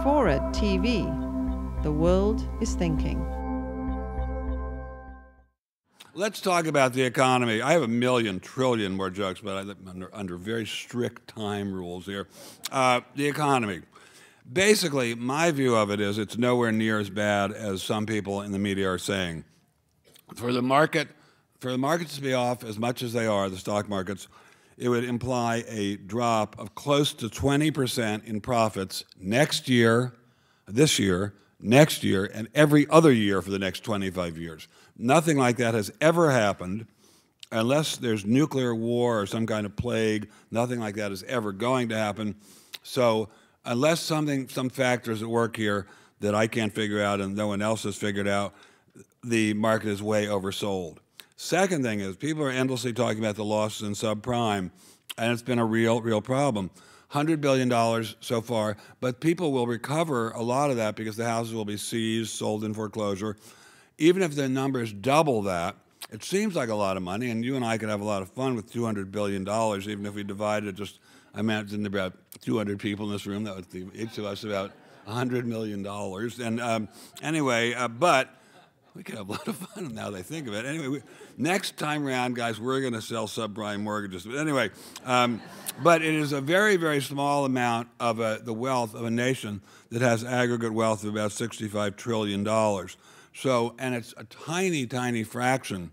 Forward TV. The world is thinking. Let's talk about the economy. I have a million, trillion more jokes, but I'm under very strict time rules here. The economy. Basically, my view of it is it's nowhere near as bad as some people in the media are saying. For the markets to be off as much as they are, the stock markets, it would imply a drop of close to 20% in profits next year, this year, next year, and every other year for the next 25 years. Nothing like that has ever happened. Unless there's nuclear war or some kind of plague, nothing like that is ever going to happen. So unless some factors at work here that I can't figure out and no one else has figured out, the market is way oversold. Second thing is people are endlessly talking about the losses in subprime, and it's been a real problem. $100 billion so far, but people will recover a lot of that because the houses will be seized, sold in foreclosure. Even if the numbers double that, it seems like a lot of money, and you and I could have a lot of fun with $200 billion, even if we divided just, I imagine about 200 people in this room, that would leave each of us about $100 million. And anyway, but we could have a lot of fun now that I think of it. Anyway, next time around, guys, we're going to sell subprime mortgages. But anyway, but it is a very small amount of the wealth of a nation that has aggregate wealth of about $65 trillion. So, and it's a tiny fraction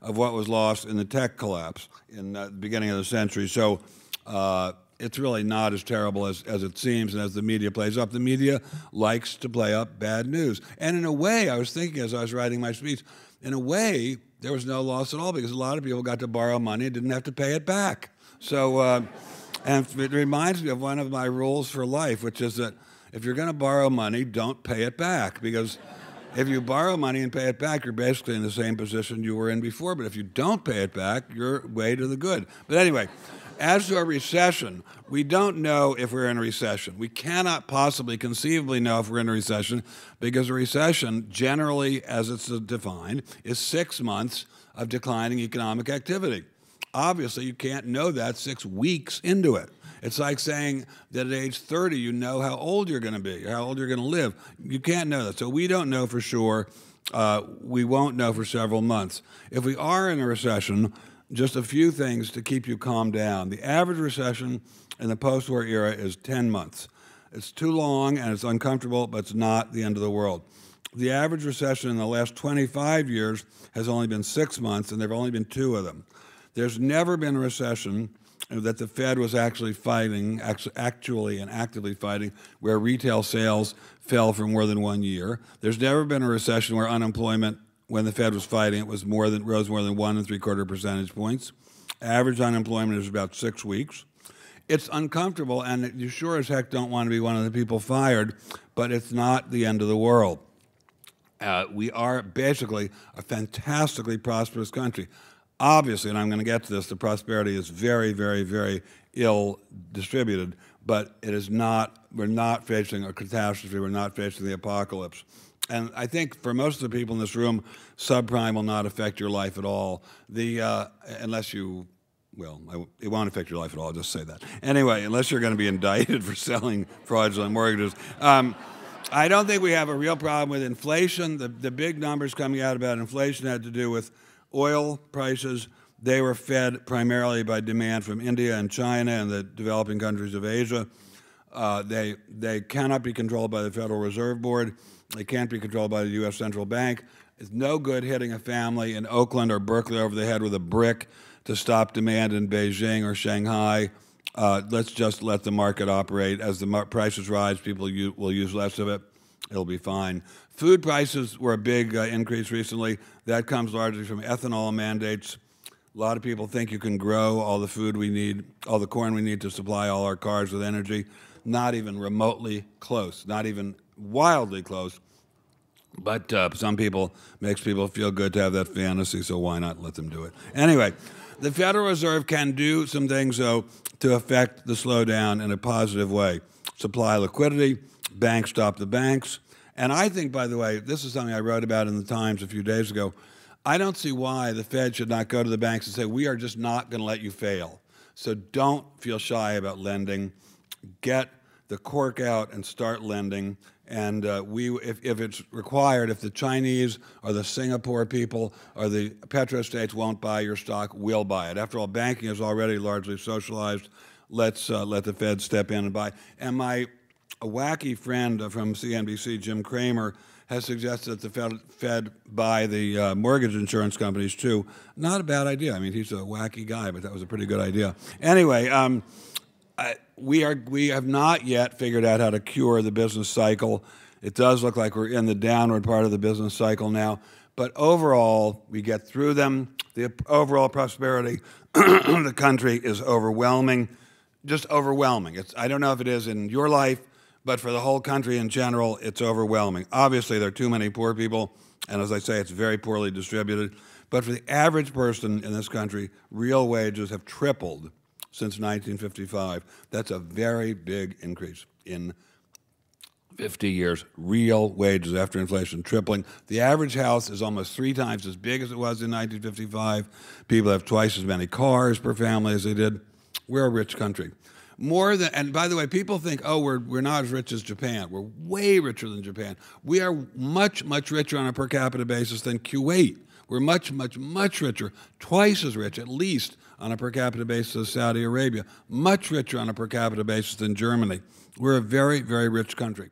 of what was lost in the tech collapse in the beginning of the century. So it's really not as terrible as it seems and as the media plays up. The media likes to play up bad news. And in a way, I was thinking as I was writing my speech, in a way, there was no loss at all because a lot of people got to borrow money and didn't have to pay it back. So, and it reminds me of one of my rules for life, which is that if you're going to borrow money, don't pay it back, because if you borrow money and pay it back, you're basically in the same position you were in before. But if you don't pay it back, you're way to the good. But anyway, as to a recession, we don't know if we're in a recession. We cannot possibly conceivably know if we're in a recession because a recession, generally as it's defined, is 6 months of declining economic activity. Obviously, you can't know that 6 weeks into it. It's like saying that at age 30, you know how old you're going to be, how old you're going to live. You can't know that. So we don't know for sure. We won't know for several months. If we are in a recession, just a few things to keep you calmed down. The average recession in the post-war era is 10 months. It's too long and it's uncomfortable, but it's not the end of the world. The average recession in the last 25 years has only been 6 months, and there have only been 2 of them. There's never been a recession that the Fed was actually fighting, actually and actively fighting, where retail sales fell for more than 1 year. There's never been a recession where unemployment, when the Fed was fighting, it was rose more than 1 3/4 percentage points. Average unemployment is about 6 weeks. It's uncomfortable, and you sure as heck don't want to be one of the people fired, but it's not the end of the world. We are basically a fantastically prosperous country. Obviously, and I'm going to get to this, the prosperity is very ill distributed, but it is not, we're not facing a catastrophe, we're not facing the apocalypse. And I think for most of the people in this room, subprime will not affect your life at all. Unless you, well, it won't affect your life at all, I'll just say that. Anyway, unless you're going to be indicted for selling fraudulent mortgages. I don't think we have a real problem with inflation. The big numbers coming out about inflation had to do with oil prices. They were fed primarily by demand from India and China and the developing countries of Asia. They cannot be controlled by the Federal Reserve Board. They can't be controlled by the U.S. Central Bank. It's no good hitting a family in Oakland or Berkeley over the head with a brick to stop demand in Beijing or Shanghai. Let's just let the market operate. As the prices rise, people will use less of it. It'll be fine. Food prices were a big increase recently. That comes largely from ethanol mandates. A lot of people think you can grow all the food we need, all the corn we need to supply all our cars with energy. Not even remotely close, not even wildly close. But some people, makes people feel good to have that fantasy, so why not let them do it? Anyway, the Federal Reserve can do some things, though, to affect the slowdown in a positive way. Supply liquidity, banks stop the banks. And I think, by the way, this is something I wrote about in the Times a few days ago. I don't see why the Fed should not go to the banks and say, we are just not going to let you fail. So don't feel shy about lending. Get the cork out and start lending. And if it's required, if the Chinese or the Singapore people or the petrostates won't buy your stock, we'll buy it. After all, banking is already largely socialized. Let's let the Fed step in and buy. And my wacky friend from CNBC, Jim Cramer, has suggested that the Fed buy the mortgage insurance companies too. Not a bad idea. I mean, he's a wacky guy, but that was a pretty good idea. Anyway, we have not yet figured out how to cure the business cycle. It does look like we're in the downward part of the business cycle now. But overall, we get through them. The overall prosperity of the country is overwhelming, just overwhelming. I don't know if it is in your life, but for the whole country in general, it's overwhelming. Obviously, there are too many poor people, and as I say, it's very poorly distributed. But for the average person in this country, real wages have tripled since 1955. That's a very big increase in 50 years. Real wages after inflation tripling. The average house is almost 3 times as big as it was in 1955. People have twice as many cars per family as they did. We're a rich country. More than, and by the way, people think, oh, we're not as rich as Japan. We're way richer than Japan. We are much, much richer on a per capita basis than Kuwait. We're much, much, much richer, twice as rich, at least, on a per capita basis as Saudi Arabia. Much richer on a per capita basis than Germany. We're a very, very rich country.